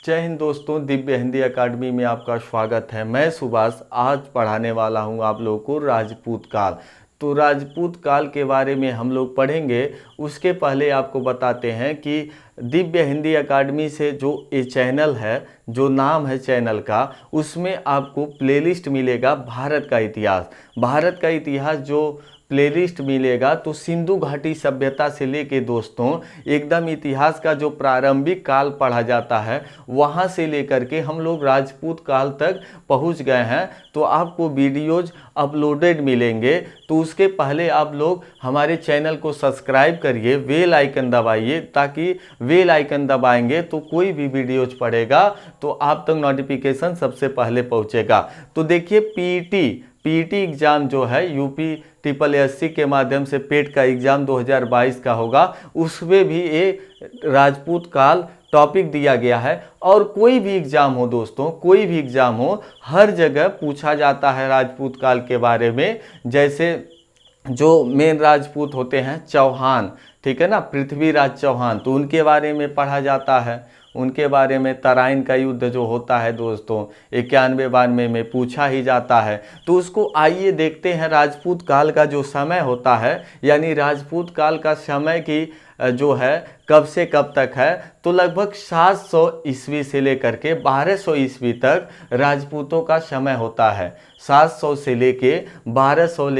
जय हिंद दोस्तों, दिव्य हिंदी एकेडमी में आपका स्वागत है। मैं सुभाष आज पढ़ाने वाला हूं आप लोगों को राजपूत काल। तो राजपूत काल के बारे में हम लोग पढ़ेंगे। उसके पहले आपको बताते हैं कि दिव्य हिंदी एकेडमी से जो ये चैनल है, जो नाम है चैनल का, उसमें आपको प्लेलिस्ट मिलेगा भारत का इतिहास। भारत का इतिहास जो प्लेलिस्ट मिलेगा तो सिंधु घाटी सभ्यता से लेके दोस्तों एकदम इतिहास का जो प्रारंभिक काल पढ़ा जाता है वहाँ से लेकर के हम लोग राजपूत काल तक पहुँच गए हैं। तो आपको वीडियोज अपलोडेड मिलेंगे। तो उसके पहले आप लोग हमारे चैनल को सब्सक्राइब करिए, बेल आइकन दबाइए, ताकि बेल आइकन दबाएंगे तो कोई भी वीडियोज पड़ेगा तो आप तक नोटिफिकेशन सबसे पहले पहुँचेगा। तो देखिए पीईटी एग्ज़ाम जो है यूपी SSC के माध्यम से पेट का एग्ज़ाम 2022 का होगा, उसमें भी ये राजपूत काल टॉपिक दिया गया है। और कोई भी एग्ज़ाम हो दोस्तों, कोई भी एग्ज़ाम हो, हर जगह पूछा जाता है राजपूत काल के बारे में। जैसे जो मेन राजपूत होते हैं चौहान, ठीक है ना, पृथ्वीराज चौहान, तो उनके बारे में पढ़ा जाता है। उनके बारे में तराइन का युद्ध जो होता है दोस्तों 91-92 में पूछा ही जाता है। तो उसको आइए देखते हैं। राजपूत काल का जो समय होता है, यानी राजपूत काल का समय की जो है कब से कब तक है, तो लगभग 700 ईस्वी से लेकर के 1200 ईस्वी तक राजपूतों का समय होता है। 700 से लेके 1200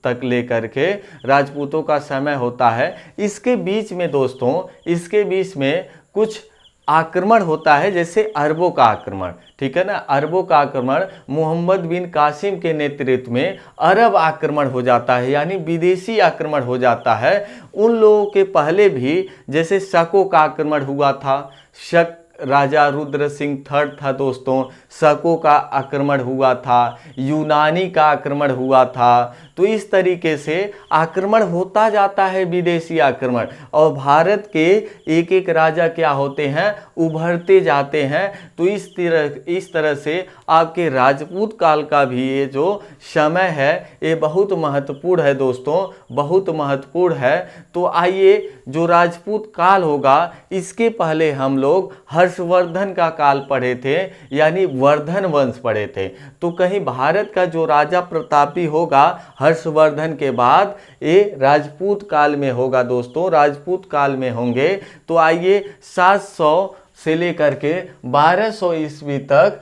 तक लेकर के राजपूतों का समय होता है। इसके बीच में दोस्तों, इसके बीच में कुछ आक्रमण होता है, जैसे अरबों का आक्रमण, ठीक है ना। अरबों का आक्रमण मोहम्मद बिन कासिम के नेतृत्व में अरब आक्रमण हो जाता है, यानी विदेशी आक्रमण हो जाता है। उन लोगों के पहले भी जैसे शकों का आक्रमण हुआ था, शक राजा रुद्र सिंह थर्ड था दोस्तों, शकों का आक्रमण हुआ था, यूनानी का आक्रमण हुआ था। तो इस तरीके से आक्रमण होता जाता है, विदेशी आक्रमण, और भारत के एक एक राजा क्या होते हैं, उभरते जाते हैं। तो इस तरह से आपके राजपूत काल का भी ये जो समय है ये बहुत महत्वपूर्ण है दोस्तों, बहुत महत्वपूर्ण है। तो आइए, जो राजपूत काल होगा इसके पहले हम लोग हर्षवर्धन का काल पढ़े थे, यानी वर्धन वंश पढ़े थे। तो कहीं भारत का जो राजा प्रतापी होगा हर्षवर्धन के बाद ये राजपूत काल में होगा दोस्तों, राजपूत काल में होंगे। तो आइए 700 से लेकर के 1200 ईस्वी तक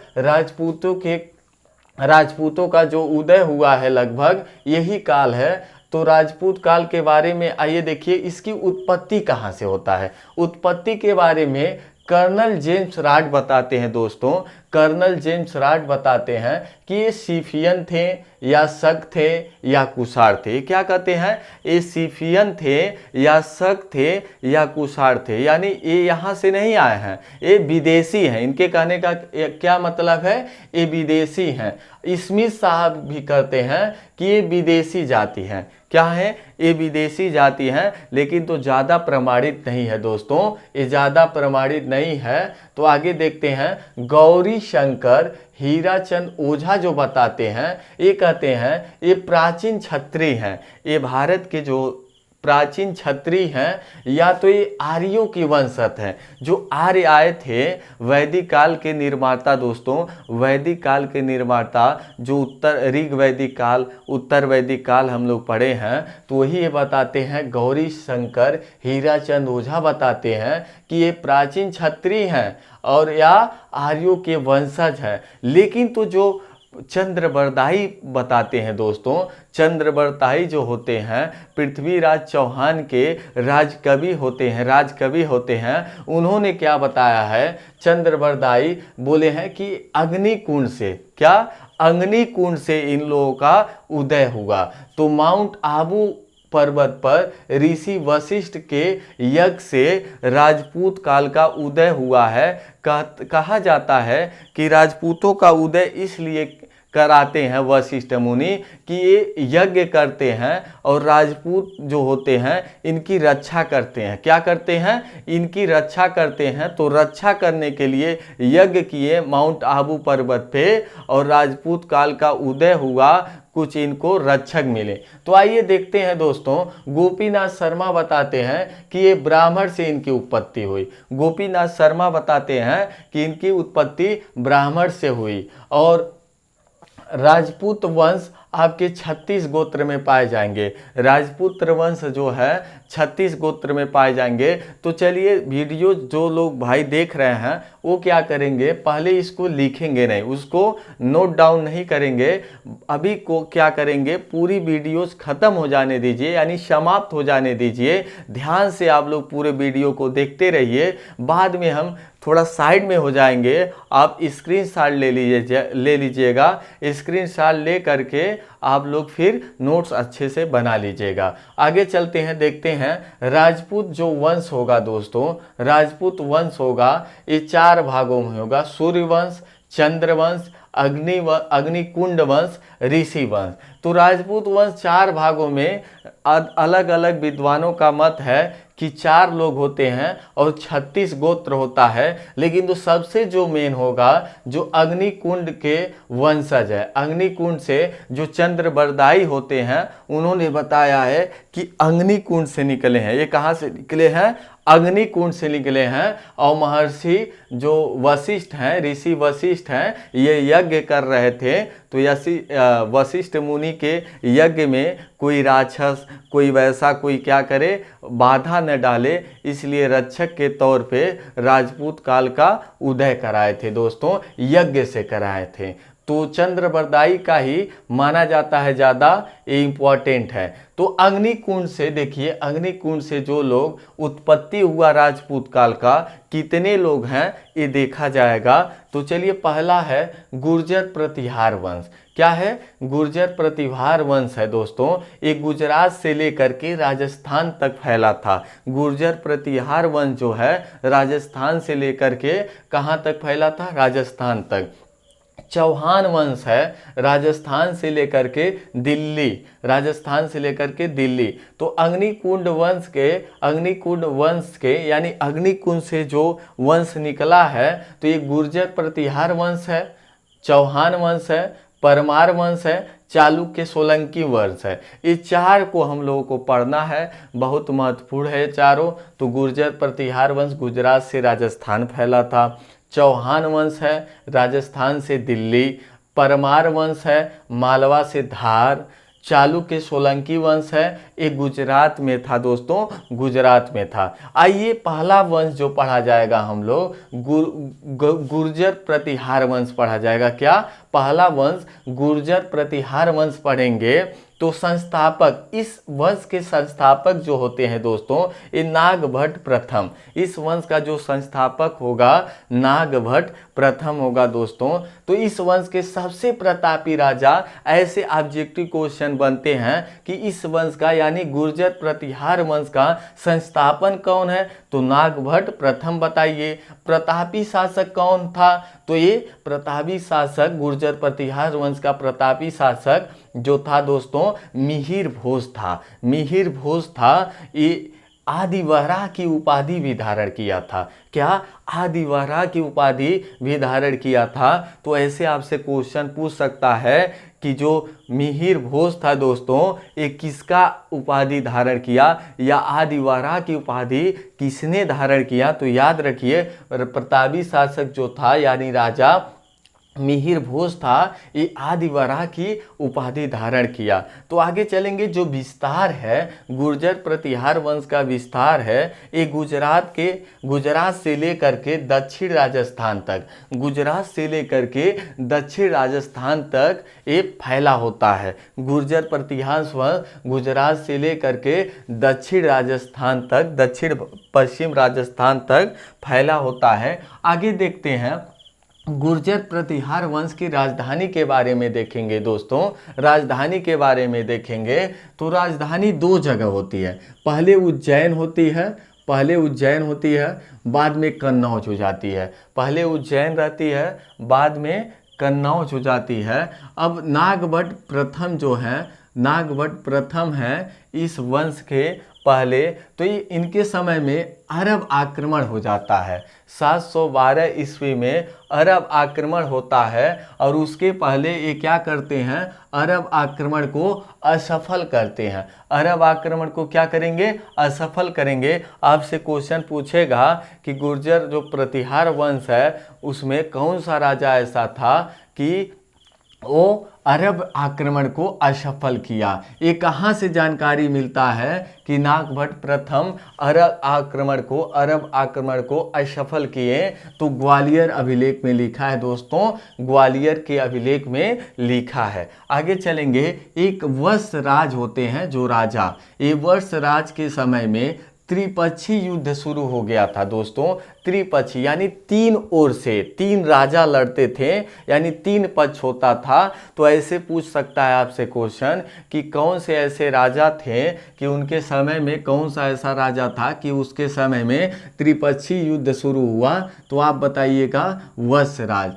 राजपूतों का जो उदय हुआ है लगभग यही काल है। तो राजपूत काल के बारे में आइए देखिए, इसकी उत्पत्ति कहाँ से होता है। उत्पत्ति के बारे में कर्नल जेम्स राड बताते हैं दोस्तों। कर्नल जेम्स राड बताते हैं कि ये सीफियन थे या शक थे या कुषाण थे। क्या कहते हैं, ये सीफियन थे या शक थे या कुषाण थे, यानी ये यहाँ से नहीं आए हैं, ये विदेशी हैं। इनके कहने का क्या मतलब है, ये विदेशी हैं। स्मिथ साहब भी कहते हैं कि ये विदेशी जाति हैं। क्या है, ये विदेशी जाति हैं, लेकिन तो ज़्यादा प्रमाणित नहीं है दोस्तों, ये ज़्यादा प्रमाणित नहीं है। तो आगे देखते हैं, गौरी शंकर हीराचंद ओझा जो बताते हैं, ये कहते हैं ये प्राचीन क्षत्रिय हैं। ये भारत के जो प्राचीन क्षत्रिय हैं, या तो ये आर्यों की वंशज हैं। जो आर्य आए थे, वैदिक काल के निर्माता दोस्तों, वैदिक काल के निर्माता जो ऋग वैदिक काल, उत्तर वैदिक काल हम लोग पढ़े हैं, तो वही ये बताते हैं। गौरी शंकर हीराचंद ओझा बताते हैं कि ये प्राचीन क्षत्रिय हैं और या आर्यों के वंशज हैं। लेकिन तो जो चंद्रबरदाई बताते हैं दोस्तों, चंद्रबरदाई जो होते हैं पृथ्वीराज चौहान के राजकवि होते हैं। उन्होंने क्या बताया है, चंद्रबरदाई बोले हैं कि अग्निकुंड से, क्या, अग्निकुंड से इन लोगों का उदय हुआ। तो माउंट आबू पर्वत पर ऋषि वशिष्ठ के यज्ञ से राजपूत काल का उदय हुआ है। कहा जाता है कि राजपूतों का उदय इसलिए कराते हैं वशिष्ठ मुनि कि ये यज्ञ करते हैं और राजपूत जो होते हैं इनकी रक्षा करते हैं। क्या करते हैं, इनकी रक्षा करते हैं। तो रक्षा करने के लिए यज्ञ किए माउंट आबू पर्वत पे और राजपूत काल का उदय हुआ। कुछ इनको रक्षक मिले। तो आइए देखते हैं दोस्तों, गोपीनाथ शर्मा बताते हैं कि ये ब्राह्मण से इनकी उत्पत्ति हुई। गोपीनाथ शर्मा बताते हैं कि इनकी उत्पत्ति ब्राह्मण से हुई और राजपूत वंश आपके 36 गोत्र में पाए जाएंगे। राजपूत वंश जो है 36 गोत्र में पाए जाएंगे। तो चलिए वीडियो जो लोग भाई देख रहे हैं वो क्या करेंगे, पहले इसको लिखेंगे नहीं, उसको नोट डाउन नहीं करेंगे, अभी को क्या करेंगे, पूरी वीडियोस खत्म हो जाने दीजिए, यानी समाप्त हो जाने दीजिए। ध्यान से आप लोग पूरे वीडियो को देखते रहिए। बाद में हम थोड़ा साइड में हो जाएंगे, आप स्क्रीनशॉट ले लीजिएगा। स्क्रीनशॉट ले करके आप लोग फिर नोट्स अच्छे से बना लीजिएगा। आगे चलते हैं, देखते हैं राजपूत जो वंश होगा दोस्तों, राजपूत वंश होगा ये 4 भागों में होगा। सूर्य वंश, चंद्रवंश, अग्निकुंड वंश, ऋषि वंश। तो राजपूत वंश 4 भागों में अलग अलग विद्वानों का मत है कि 4 लोग होते हैं और 36 गोत्र होता है। लेकिन तो सबसे जो मेन होगा जो अग्निकुंड के वंशज है, अग्निकुंड से जो चंद्रबरदाई होते हैं, उन्होंने बताया है कि अग्निकुंड से निकले हैं। ये कहाँ से निकले हैं? अग्निकुंड से निकले हैं। और महर्षि जो वशिष्ठ हैं, ऋषि वशिष्ठ हैं, ये यज्ञ कर रहे थे। तो वशिष्ठ मुनि के यज्ञ में कोई राक्षस, कोई वैसा कोई क्या करे, बाधा न डाले, इसलिए रक्षक के तौर पे राजपूत काल का उदय कराए थे दोस्तों, यज्ञ से कराए थे। तो चंद्रबरदाई का ही माना जाता है ज़्यादा, ये इम्पॉर्टेंट है। तो अग्निकुंड से देखिए, अग्निकुंड से जो लोग उत्पत्ति हुआ राजपूत काल का, कितने लोग हैं ये देखा जाएगा। तो चलिए पहला है गुर्जर प्रतिहार वंश। क्या है? गुर्जर प्रतिहार वंश है दोस्तों। ये गुजरात से लेकर के राजस्थान तक फैला था। गुर्जर प्रतिहार वंश जो है राजस्थान से लेकर के कहाँ तक फैला था? राजस्थान तक। चौहान वंश है राजस्थान से लेकर के दिल्ली, राजस्थान से लेकर के दिल्ली। तो अग्निकुंड वंश के यानी अग्निकुंड से जो वंश निकला है, तो ये गुर्जर प्रतिहार वंश है, चौहान वंश है, परमार वंश है, चालुक्य सोलंकी वंश है। ये 4 को हम लोगों को पढ़ना है, बहुत महत्वपूर्ण है चारों। तो गुर्जर प्रतिहार वंश गुजरात से राजस्थान फैला था। चौहान वंश है राजस्थान से दिल्ली। परमार वंश है मालवा से धार। चालुक्य सोलंकी वंश है, ये गुजरात में था दोस्तों, गुजरात में था। आइए पहला वंश जो पढ़ा जाएगा हम लोग, गुर्जर प्रतिहार वंश पढ़ा जाएगा। क्या? पहला वंश गुर्जर प्रतिहार वंश पढ़ेंगे। तो संस्थापक, इस वंश के संस्थापक जो होते हैं दोस्तों, ये नागभट्ट प्रथम। इस वंश का जो संस्थापक होगा नागभट्ट प्रथम होगा दोस्तों। तो इस वंश के सबसे प्रतापी राजा, ऐसे ऑब्जेक्टिव क्वेश्चन बनते हैं कि इस वंश का यानी गुर्जर प्रतिहार वंश का संस्थापन कौन है? तो नागभट्ट प्रथम बताइए। प्रतापी शासक कौन था? तो ये प्रतापी शासक, गुर्जर प्रतिहार वंश का प्रतापी शासक जो था दोस्तों, मिहिर भोज था। मिहिर भोज था। ये आदिवराह की उपाधि भी धारण किया था। क्या? आदिवराह की उपाधि भी धारण किया था। तो ऐसे आपसे क्वेश्चन पूछ सकता है कि जो मिहिर भोज था दोस्तों, ये किसका उपाधि धारण किया, या आदिवराह की उपाधि किसने धारण किया? तो याद रखिए प्रतापी शासक जो था यानी राजा मिहिर भोज था, ये आदिवराह की उपाधि धारण किया। तो आगे चलेंगे, जो विस्तार है गुर्जर प्रतिहार वंश का विस्तार है, ये गुजरात से लेकर के दक्षिण राजस्थान तक, गुजरात से लेकर के दक्षिण राजस्थान तक ये फैला होता है। गुर्जर प्रतिहार वंश गुजरात से लेकर के दक्षिण राजस्थान तक, दक्षिण पश्चिम राजस्थान तक फैला होता है। आगे देखते हैं, गुर्जर प्रतिहार वंश की राजधानी के बारे में देखेंगे दोस्तों। राजधानी के बारे में देखेंगे तो राजधानी 2 जगह होती है। पहले उज्जैन होती है, बाद में कन्नौज हो जाती है। पहले उज्जैन रहती है, बाद में कन्नौज हो जाती है। अब नागभट्ट प्रथम जो है, नागभट्ट प्रथम है, इस वंश के पहले, तो इनके समय में अरब आक्रमण हो जाता है। 712 ईस्वी में अरब आक्रमण होता है और उसके पहले ये क्या करते हैं, अरब आक्रमण को असफल करते हैं। अरब आक्रमण को क्या करेंगे, असफल करेंगे। आपसे क्वेश्चन पूछेगा कि गुर्जर जो प्रतिहार वंश है उसमें कौन सा राजा ऐसा था कि वो अरब आक्रमण को असफल किया। ये कहाँ से जानकारी मिलता है कि नागभट्ट प्रथम अरब आक्रमण को असफल किए, तो ग्वालियर अभिलेख में लिखा है दोस्तों, ग्वालियर के अभिलेख में लिखा है। आगे चलेंगे, एक वत्सराज होते हैं जो राजा, ये वत्सराज के समय में त्रिपक्षी युद्ध शुरू हो गया था दोस्तों। त्रिपक्षी यानी तीन ओर से तीन राजा लड़ते थे, यानी तीन पक्ष होता था। तो ऐसे पूछ सकता है आपसे क्वेश्चन कि कौन से ऐसे राजा थे कि उनके समय में कौन सा ऐसा राजा था कि उसके समय में त्रिपक्षी युद्ध शुरू हुआ, तो आप बताइएगा वत्सराज।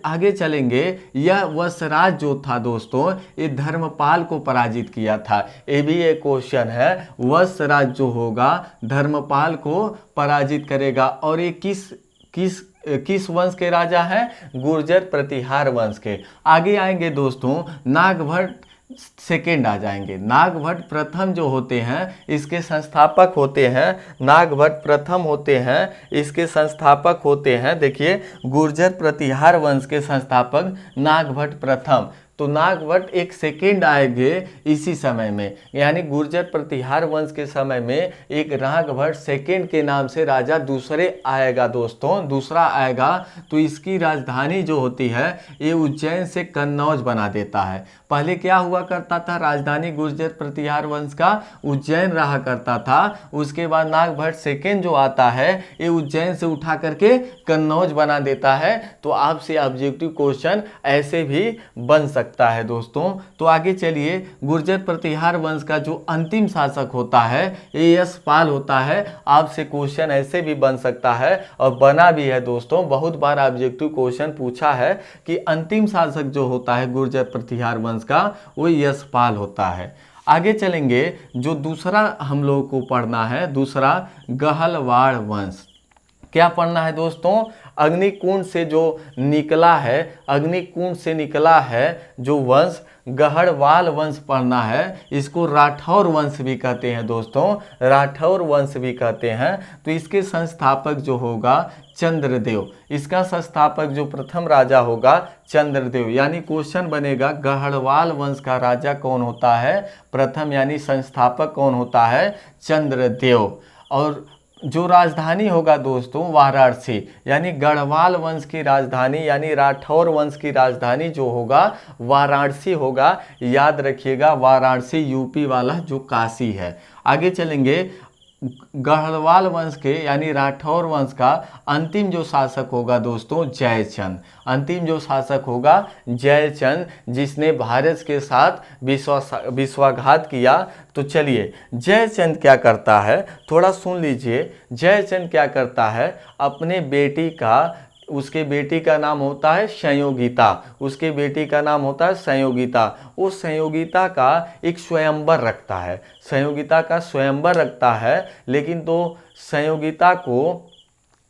आगे चलेंगे, यह वत्सराज जो था दोस्तों ये धर्मपाल को पराजित किया था। ये भी एक क्वेश्चन है, वत्सराज जो होगा धर्मपाल को पराजित करेगा। और ये किस वंश के राजा हैं, गुर्जर प्रतिहार वंश के। आगे आएंगे दोस्तों, नागभट्ट सेकेंड आ जाएंगे। नागभट्ट प्रथम जो होते हैं इसके संस्थापक होते हैं, नागभट्ट प्रथम होते हैं इसके संस्थापक होते हैं। देखिए, गुर्जर प्रतिहार वंश के संस्थापक नागभट्ट प्रथम, तो नागभट्ट एक सेकेंड आएंगे इसी समय में, यानी गुर्जर प्रतिहार वंश के समय में एक नागभट्ट सेकेंड के नाम से राजा दूसरे आएगा दोस्तों, दूसरा आएगा। तो इसकी राजधानी जो होती है ये उज्जैन से कन्नौज बना देता है। पहले क्या हुआ करता था, राजधानी गुर्जर प्रतिहार वंश का उज्जैन रहा करता था। उसके बाद नागभट्ट सेकेंड जो आता है ये उज्जैन से उठा करके कन्नौज बना देता है। तो आपसे ऑब्जेक्टिव क्वेश्चन ऐसे भी बन सकता है दोस्तों। तो आगे चलिए, गुर्जर प्रतिहार वंश का जो अंतिम शासक होता है ये यशपाल होता है। आपसे क्वेश्चन ऐसे भी बन सकता है और बना भी है दोस्तों, बहुत बार ऑब्जेक्टिव क्वेश्चन पूछा है कि अंतिम शासक जो होता है गुर्जर प्रतिहार वंश का वो यशपाल होता है। आगे चलेंगे, जो दूसरा हम लोगों को पढ़ना है, दूसरा गहलवाड़ वंश। क्या पढ़ना है दोस्तों, अग्निकुंड से जो निकला है, अग्निकुंड से निकला है जो वंश, गहड़वाल वंश पढ़ना है। इसको राठौर वंश भी कहते हैं दोस्तों, राठौर वंश भी कहते हैं। तो इसके संस्थापक जो होगा चंद्रदेव, इसका संस्थापक जो प्रथम राजा होगा चंद्रदेव। यानी क्वेश्चन बनेगा गहड़वाल वंश का राजा कौन होता है, प्रथम यानी संस्थापक कौन होता है, चंद्रदेव। और जो राजधानी होगा दोस्तों वाराणसी, यानी गढ़वाल वंश की राजधानी यानी राठौर वंश की राजधानी जो होगा वाराणसी होगा। याद रखिएगा, वाराणसी यूपी वाला जो काशी है। आगे चलेंगे, गढ़वाल वंश के यानी राठौर वंश का अंतिम जो शासक होगा दोस्तों जयचंद, अंतिम जो शासक होगा जयचंद, जिसने भारत के साथ विश्वासघात किया। तो चलिए, जयचंद क्या करता है थोड़ा सुन लीजिए। जयचंद क्या करता है, अपने बेटी का, उसके बेटी का नाम होता है संयोगिता, उसके बेटी का नाम होता है संयोगिता। वो संयोगिता का एक स्वयंवर रखता है, संयोगिता का स्वयंवर रखता है। लेकिन तो संयोगिता को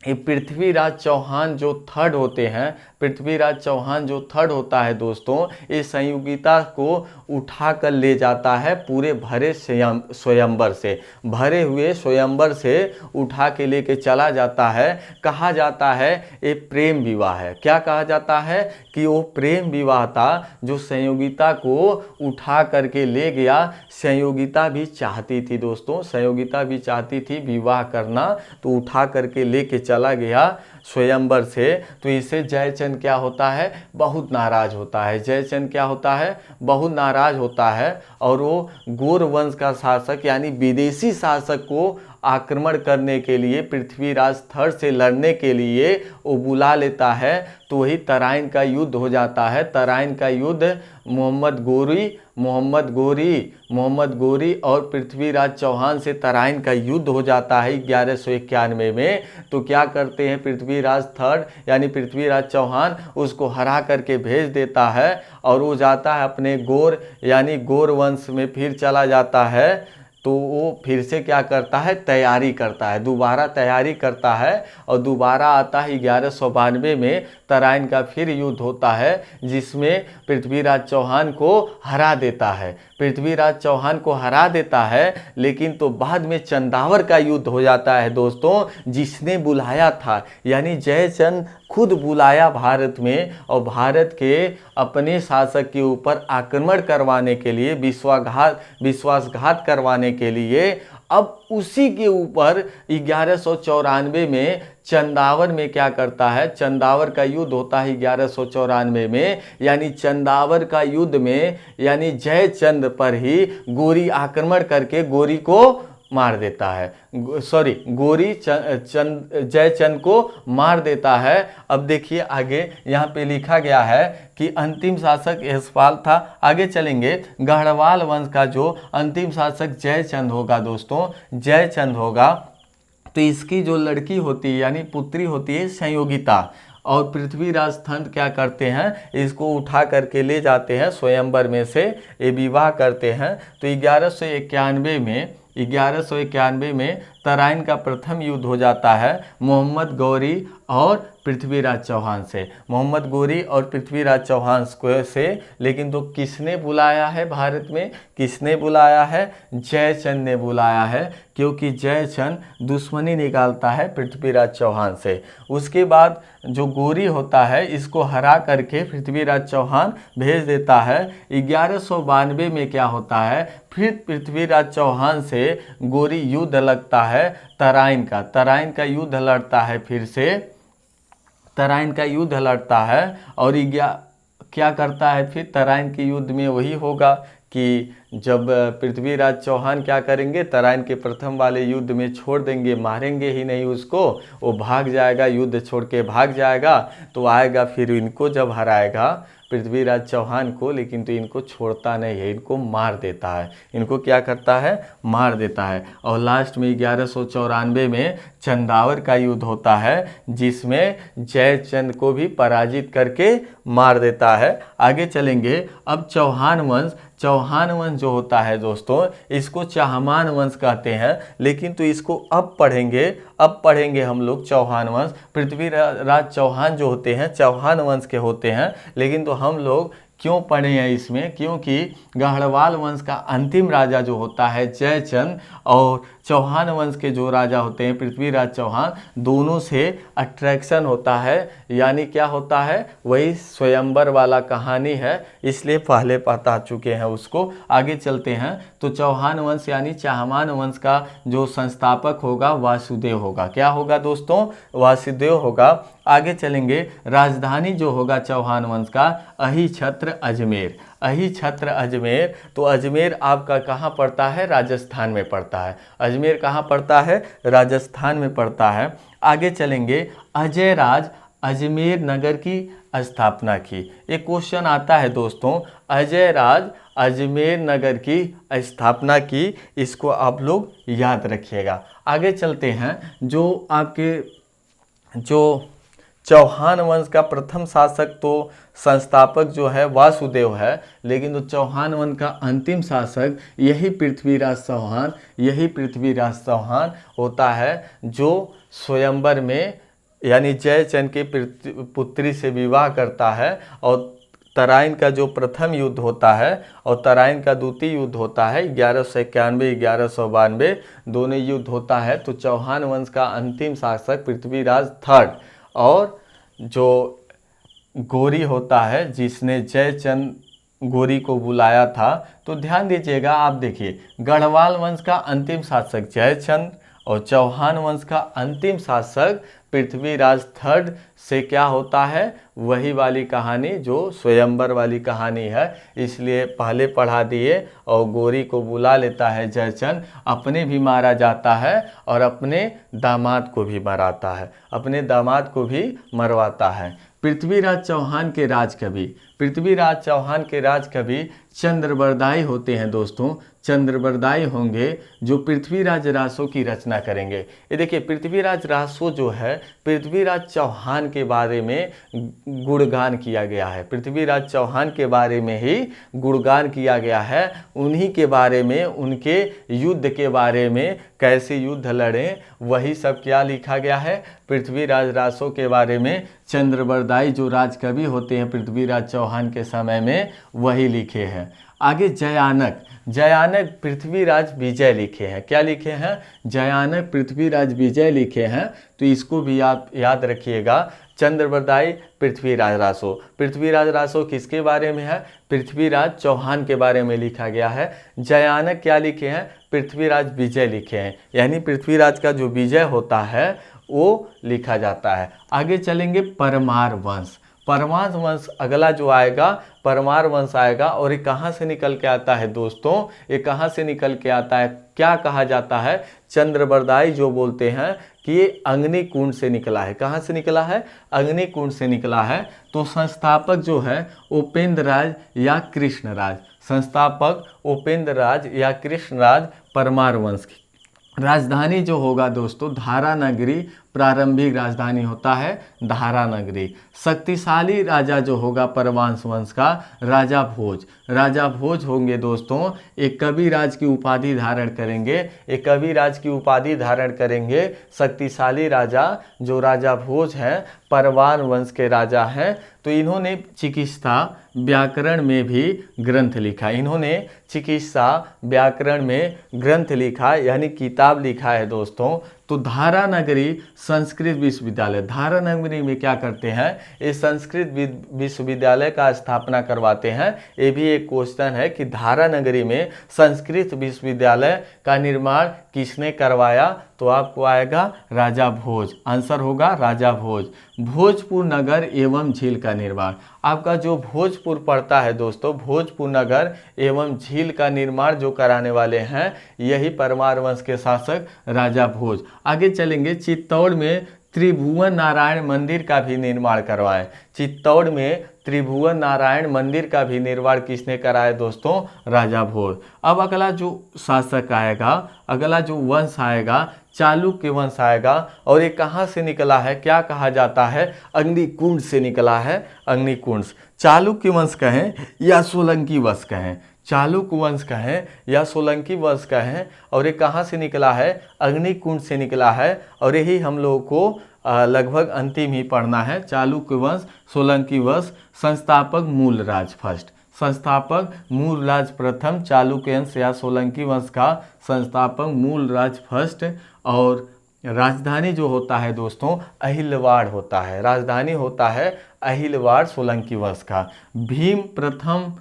ये पृथ्वीराज चौहान जो थर्ड होते हैं, पृथ्वीराज चौहान जो थर्ड होता है दोस्तों, ये संयोगिता को उठा कर ले जाता है पूरे भरे स्वयंवर से, भरे हुए स्वयंवर से उठा के लेके चला जाता है। कहा जाता है ये प्रेम विवाह है। क्या कहा जाता है कि वो प्रेम विवाह था जो संयोगिता को उठा करके ले गया। संयोगिता भी चाहती थी दोस्तों, संयोगिता भी चाहती थी विवाह करना, तो उठा करके लेके चला गया स्वयंवर से। तो इससे जयचंद क्या होता है, बहुत नाराज होता है। जयचंद क्या होता है, बहुत नाराज होता है। और वो गौर वंश का शासक यानी विदेशी शासक को आक्रमण करने के लिए, पृथ्वीराज थर्ड से लड़ने के लिए वो बुला लेता है। तो वही तराइन का युद्ध हो जाता है। तराइन का युद्ध मोहम्मद गोरी और पृथ्वीराज चौहान से तराइन का युद्ध हो जाता है 1191 में। तो क्या करते हैं पृथ्वीराज थर्ड यानी पृथ्वीराज चौहान, उसको हरा करके भेज देता है और वो जाता है अपने गौर यानी गौर वंश में फिर चला जाता है। तो वो फिर से क्या करता है, तैयारी करता है, दोबारा तैयारी करता है और दोबारा आता है 1192 में तराइन का फिर युद्ध होता है, जिसमें पृथ्वीराज चौहान को हरा देता है। पृथ्वीराज चौहान को हरा देता है, लेकिन तो बाद में चंदावर का युद्ध हो जाता है दोस्तों, जिसने बुलाया था, यानी जयचंद खुद बुलाया भारत में, और भारत के अपने शासक के ऊपर आक्रमण करवाने के लिए, विश्वासघात करवाने के लिए। अब उसी के ऊपर 1194 में चंदावर में क्या करता है, चंदावर का युद्ध होता है 1194 में, यानी चंदावर का युद्ध में यानी जयचंद पर ही गोरी आक्रमण करके गोरी को मार देता है, गोरी जयचंद को मार देता है। अब देखिए आगे यहाँ पे लिखा गया है कि अंतिम शासक यशपाल था। आगे चलेंगे, गढ़वाल वंश का जो अंतिम शासक जयचंद होगा दोस्तों, जयचंद होगा, तो इसकी जो लड़की होती है यानी पुत्री होती है संयोगिता, और पृथ्वीराज थंद क्या करते हैं, इसको उठा करके ले जाते हैं स्वयंवर में से, ये विवाह करते हैं। तो 1191 में तराइन का प्रथम युद्ध हो जाता है मोहम्मद गौरी और पृथ्वीराज चौहान से, मोहम्मद गौरी और पृथ्वीराज चौहान से। लेकिन तो किसने बुलाया है भारत में, किसने बुलाया है, जयचंद ने बुलाया है, क्योंकि जयचंद दुश्मनी निकालता है पृथ्वीराज चौहान से। उसके बाद जो गौरी होता है, इसको हरा करके पृथ्वीराज चौहान भेज देता है। 1192 में क्या होता है, फिर पृथ्वीराज चौहान से गौरी युद्ध लगता है तराइन का युद्ध लड़ता है, फिर से तराइन का युद्ध लड़ता है। और क्या करता है फिर तराइन के युद्ध में, वही होगा कि जब पृथ्वीराज चौहान क्या करेंगे, तराइन के प्रथम वाले युद्ध में छोड़ देंगे, मारेंगे ही नहीं उसको, वो भाग जाएगा, युद्ध छोड़ के भाग जाएगा। तो आएगा फिर इनको जब हराएगा पृथ्वीराज चौहान को, लेकिन तो इनको छोड़ता नहीं है, इनको मार देता है, इनको क्या करता है, मार देता है। और लास्ट में 1194 में चंदावर का युद्ध होता है, जिसमें जयचंद को भी पराजित करके मार देता है। आगे चलेंगे, अब चौहान वंश जो होता है दोस्तों, इसको चाहमान वंश कहते हैं, लेकिन तो इसको अब पढ़ेंगे हम लोग चौहान वंश। पृथ्वीराज चौहान जो होते हैं चौहान वंश के होते हैं, लेकिन तो हम लोग क्यों पढ़े हैं इसमें, क्योंकि गढ़वाल वंश का अंतिम राजा जो होता है जयचंद, और चौहान वंश के जो राजा होते हैं पृथ्वीराज चौहान, दोनों से अट्रैक्शन होता है, यानी क्या होता है, वही स्वयंवर वाला कहानी है, इसलिए पहले बता चुके हैं उसको। आगे चलते हैं, तो चौहान वंश यानी चाहमान वंश का जो संस्थापक होगा वासुदेव होगा। क्या होगा दोस्तों, वासुदेव होगा। आगे चलेंगे, राजधानी जो होगा चौहान वंश का अहिछत्र अजमेर। तो अजमेर आपका कहाँ पड़ता है, राजस्थान में पड़ता है। अजमेर कहाँ पड़ता है, राजस्थान में पड़ता है। आगे चलेंगे, अजय राज अजमेर नगर की स्थापना की। एक क्वेश्चन आता है दोस्तों, अजय राज अजमेर नगर की स्थापना की, इसको आप लोग याद रखिएगा। आगे चलते हैं, जो चौहान वंश का प्रथम शासक तो संस्थापक जो है वासुदेव है, लेकिन तो चौहान वंश का अंतिम शासक यही पृथ्वीराज चौहान होता है, जो स्वयंवर में यानी जयचंद की पुत्री से विवाह करता है। और तराइन का जो प्रथम युद्ध होता है और तराइन का द्वितीय युद्ध होता है 1191 1192 दोनों युद्ध होता है। तो चौहान वंश का अंतिम शासक पृथ्वीराज थर्ड, और जो गौरी होता है जिसने जयचंद गौरी को बुलाया था। तो ध्यान दीजिएगा, आप देखिए, गढ़वाल वंश का अंतिम शासक जयचंद और चौहान वंश का अंतिम शासक पृथ्वीराज थर्ड से क्या होता है, वही वाली कहानी जो स्वयंवर वाली कहानी है, इसलिए पहले पढ़ा दिए। और गौरी को बुला लेता है जयचंद, अपने भी मारा जाता है और अपने दामाद को भी मराता है, अपने दामाद को भी मरवाता है। पृथ्वीराज चौहान के राज कवि चंद्रबरदाई होते हैं दोस्तों। चंद्रबरदाई होंगे जो पृथ्वीराज रासो की रचना करेंगे। ये देखिए पृथ्वीराज रासो जो है पृथ्वीराज चौहान के बारे में गुणगान किया गया है। पृथ्वीराज चौहान के बारे में ही गुणगान किया गया है। उन्हीं के बारे में, उनके युद्ध के बारे में, कैसे युद्ध लड़े वही सब क्या लिखा गया है, पृथ्वीराज रासो के बारे में चंद्रबरदाई जो राजकवि होते हैं पृथ्वीराज चौहान के समय में वही लिखे हैं। आगे जयानक, जयानक पृथ्वीराज विजय लिखे हैं। क्या लिखे हैं? जयानक पृथ्वीराज विजय लिखे हैं। तो इसको भी आप याद रखिएगा। चंद्रबरदाई पृथ्वीराज रासो, पृथ्वीराज रासो किसके बारे में है? पृथ्वीराज चौहान के बारे में लिखा गया है। जयानक क्या लिखे हैं? पृथ्वीराज विजय लिखे हैं, यानी पृथ्वीराज का जो विजय होता है वो लिखा जाता है। आगे चलेंगे परमार वंश। परमार वंश अगला जो आएगा परमार वंश आएगा। और ये कहाँ से निकल के आता है दोस्तों? ये कहाँ से निकल के आता है? क्या कहा जाता है? चंद्रबरदाई जो बोलते हैं कि ये अग्निकुंड से निकला है। कहाँ से निकला है? अग्निकुंड से निकला है। तो संस्थापक जो है उपेंद्रराज या कृष्णराज, संस्थापक उपेंद्रराज या कृष्णराज परमार वंश की। राजधानी जो होगा दोस्तों धारानगरी, प्रारंभिक राजधानी होता है धारानगरी। शक्तिशाली राजा जो होगा परमार वंश का राजा भोज, राजा भोज होंगे दोस्तों। एक कविराज की उपाधि धारण करेंगे, एक कविराज की उपाधि धारण करेंगे शक्तिशाली राजा जो राजा भोज हैं, परमार वंश के राजा हैं। तो इन्होंने चिकित्सा व्याकरण में भी ग्रंथ लिखा, इन्होंने चिकित्सा व्याकरण में ग्रंथ लिखा यानी किताब लिखा है दोस्तों। तो धारानगरी संस्कृत विश्वविद्यालय, धारानगरी में क्या करते हैं? ये संस्कृत विश्वविद्यालय का स्थापना करवाते हैं। ये भी एक क्वेश्चन है कि धारानगरी में संस्कृत विश्वविद्यालय का निर्माण किसने करवाया? तो आपको आएगा राजा भोज, आंसर होगा राजा भोज। भोजपुर नगर एवं झील का निर्माण, आपका जो भोजपुर पड़ता है दोस्तों, भोजपुर नगर एवं झील का निर्माण जो कराने वाले हैं यही परमार वंश के शासक राजा भोज। आगे चलेंगे चित्तौड़ में त्रिभुवन नारायण मंदिर का भी निर्माण करवाएं। चित्तौड़ में त्रिभुवन नारायण मंदिर का भी निर्माण किसने कराया दोस्तों? राजा भोज। अब अगला जो शासक आएगा, अगला जो वंश आएगा चालुक्य वंश आएगा। और ये कहाँ से निकला है? क्या कहा जाता है? अग्निकुंड से निकला है, अग्निकुंड। चालुक्य वंश कहें या सोलंकी वंश कहें, चालुक्य वंश कहें या सोलंकी वंश कहें, और ये कहाँ से निकला है? अग्निकुंड से निकला है। और यही हम लोगों को लगभग अंतिम ही पढ़ना है। चालुक्य वंश, सोलंकी वंश। संस्थापक मूलराज फर्स्ट, संस्थापक मूलराज प्रथम, चालुक्य वंश या सोलंकी वंश का संस्थापक मूलराज फर्स्ट। और राजधानी जो होता है दोस्तों अहिलवाड़ होता है, राजधानी होता है अहिलवाड़ सोलंकी वंश का। भीम प्रथम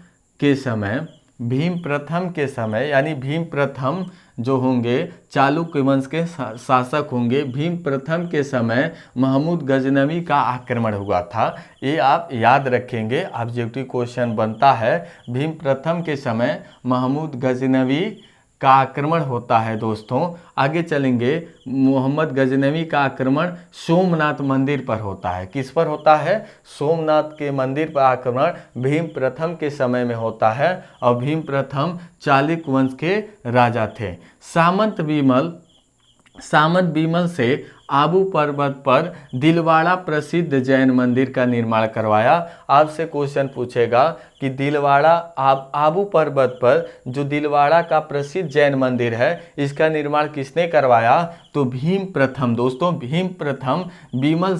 के समय, भीम प्रथम के समय यानी भीम प्रथम जो होंगे चालुक्य वंश के शासक होंगे। भीम प्रथम के समय महमूद गजनवी का आक्रमण हुआ था, ये आप याद रखेंगे, ऑब्जेक्टिव क्वेश्चन बनता है। भीम प्रथम के समय महमूद गजनवी का आक्रमण होता है दोस्तों। आगे चलेंगे, मोहम्मद गजनवी का आक्रमण सोमनाथ मंदिर पर होता है। किस पर होता है? सोमनाथ के मंदिर पर आक्रमण भीम प्रथम के समय में होता है। और भीम प्रथम चालुक्य वंश के राजा थे। सामंत बीमल से आबू पर्वत पर दिलवाड़ा प्रसिद्ध जैन मंदिर का निर्माण करवाया। आपसे क्वेश्चन पूछेगा कि दिलवाड़ा आबू पर्वत पर जो दिलवाड़ा का प्रसिद्ध जैन मंदिर है इसका निर्माण किसने करवाया? तो भीम प्रथम दोस्तों, भीम प्रथम बीमल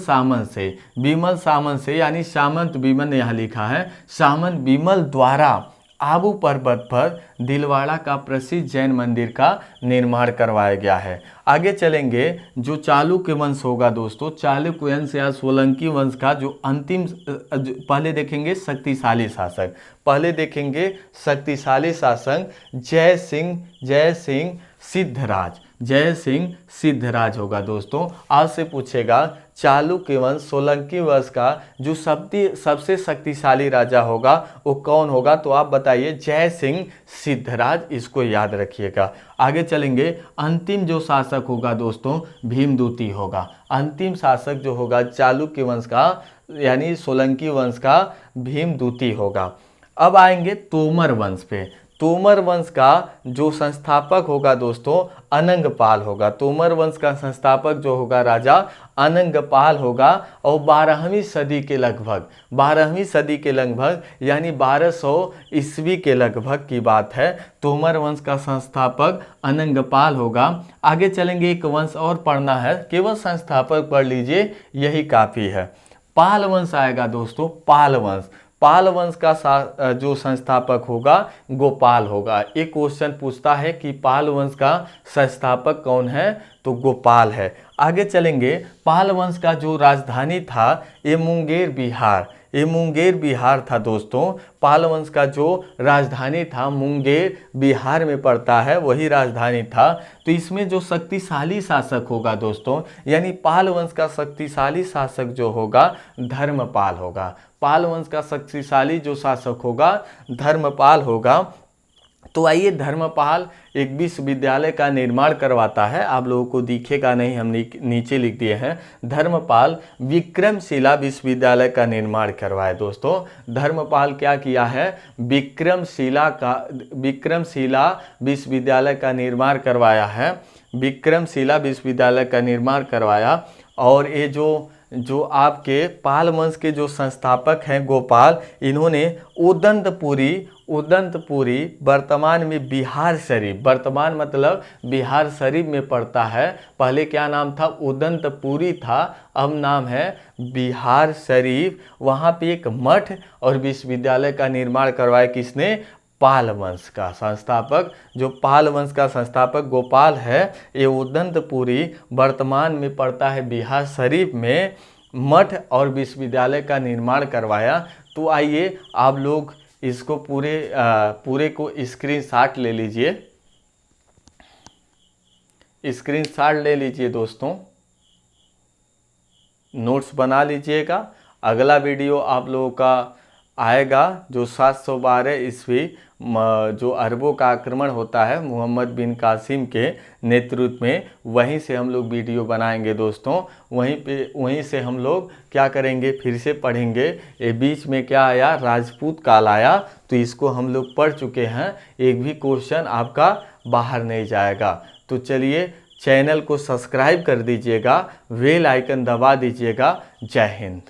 सामंत से यानी सामंत बीमल ने यहाँ लिखा है, सामंत बीमल द्वारा आबू पर्वत पर दिलवाड़ा का प्रसिद्ध जैन मंदिर का निर्माण करवाया गया है। आगे चलेंगे, जो चालुक्य वंश होगा दोस्तों, चालुक्य वंश या सोलंकी वंश का जो अंतिम, पहले देखेंगे शक्तिशाली शासक, पहले देखेंगे शक्तिशाली शासक जय सिंह सिद्धराज, जय सिंह सिद्धराज होगा दोस्तों। आज से पूछेगा चालुक्य वंश सोलंकी वंश का जो सबसे शक्तिशाली राजा होगा वो कौन होगा? तो आप बताइए, जय सिंह सिद्धराज, इसको याद रखिएगा। आगे चलेंगे, अंतिम जो शासक होगा दोस्तों भीमदूती होगा। अंतिम शासक जो होगा चालुक्य वंश का यानी सोलंकी वंश का भीमदूती होगा। अब आएंगे तोमर वंश पे। तोमर वंश का जो संस्थापक होगा दोस्तों अनंगपाल होगा। तोमर वंश का संस्थापक जो होगा राजा अनंगपाल होगा। और 12वीं सदी के लगभग, 12वीं सदी के लगभग यानी 1200 ईस्वी के लगभग की बात है, तोमर वंश का संस्थापक अनंगपाल होगा। आगे चलेंगे, एक वंश और पढ़ना है, केवल संस्थापक पढ़ लीजिए यही काफ़ी है। पाल वंश आएगा दोस्तों, पाल वंश। पाल वंश का जो संस्थापक होगा गोपाल होगा। एक क्वेश्चन पूछता है कि पाल वंश का संस्थापक कौन है, तो गोपाल है। आगे चलेंगे, पाल वंश का जो राजधानी था ये मुंगेर बिहार, ये मुंगेर बिहार था दोस्तों। पाल वंश का जो राजधानी था मुंगेर बिहार में पड़ता है, वही राजधानी था। तो इसमें जो शक्तिशाली शासक होगा दोस्तों, यानी पाल वंश का शक्तिशाली शासक जो होगा धर्मपाल होगा। पाल वंश का शक्तिशाली जो शासक होगा धर्मपाल होगा। तो आइए, धर्मपाल एक विश्वविद्यालय का निर्माण करवाता है। आप लोगों को दिखेगा नहीं, हम नीचे लिख दिए हैं। धर्मपाल विक्रमशिला विश्वविद्यालय का निर्माण करवाए दोस्तों। धर्मपाल क्या किया है, विक्रमशिला विश्वविद्यालय का निर्माण करवाया है। विक्रमशिला विश्वविद्यालय का निर्माण करवाया। और ये जो आपके पाल वंश के जो संस्थापक हैं गोपाल, इन्होंने उदंतपुरी वर्तमान में बिहार शरीफ, वर्तमान मतलब बिहार शरीफ में पड़ता है, पहले क्या नाम था, उदंतपुरी था, अब नाम है बिहार शरीफ। वहाँ पे एक मठ और विश्वविद्यालय का निर्माण करवाया किसने, पाल वंश का संस्थापक। जो पाल वंश का संस्थापक गोपाल है, ये उदंतपुरी वर्तमान में पड़ता है बिहार शरीफ में, मठ और विश्वविद्यालय का निर्माण करवाया। तो आइए आप लोग इसको पूरे को स्क्रीनशॉट ले लीजिए, स्क्रीनशॉट ले लीजिए दोस्तों, नोट्स बना लीजिएगा। अगला वीडियो आप लोगों का आएगा जो 712 ईस्वी जो अरबों का आक्रमण होता है मोहम्मद बिन कासिम के नेतृत्व में, वहीं से हम लोग वीडियो बनाएंगे दोस्तों। वहीं से हम लोग क्या करेंगे, फिर से पढ़ेंगे। ये बीच में क्या आया, राजपूत काल आया, तो इसको हम लोग पढ़ चुके हैं, एक भी क्वेश्चन आपका बाहर नहीं जाएगा। तो चलिए, चैनल को सब्सक्राइब कर दीजिएगा, बेल आइकन दबा दीजिएगा। जय हिंद।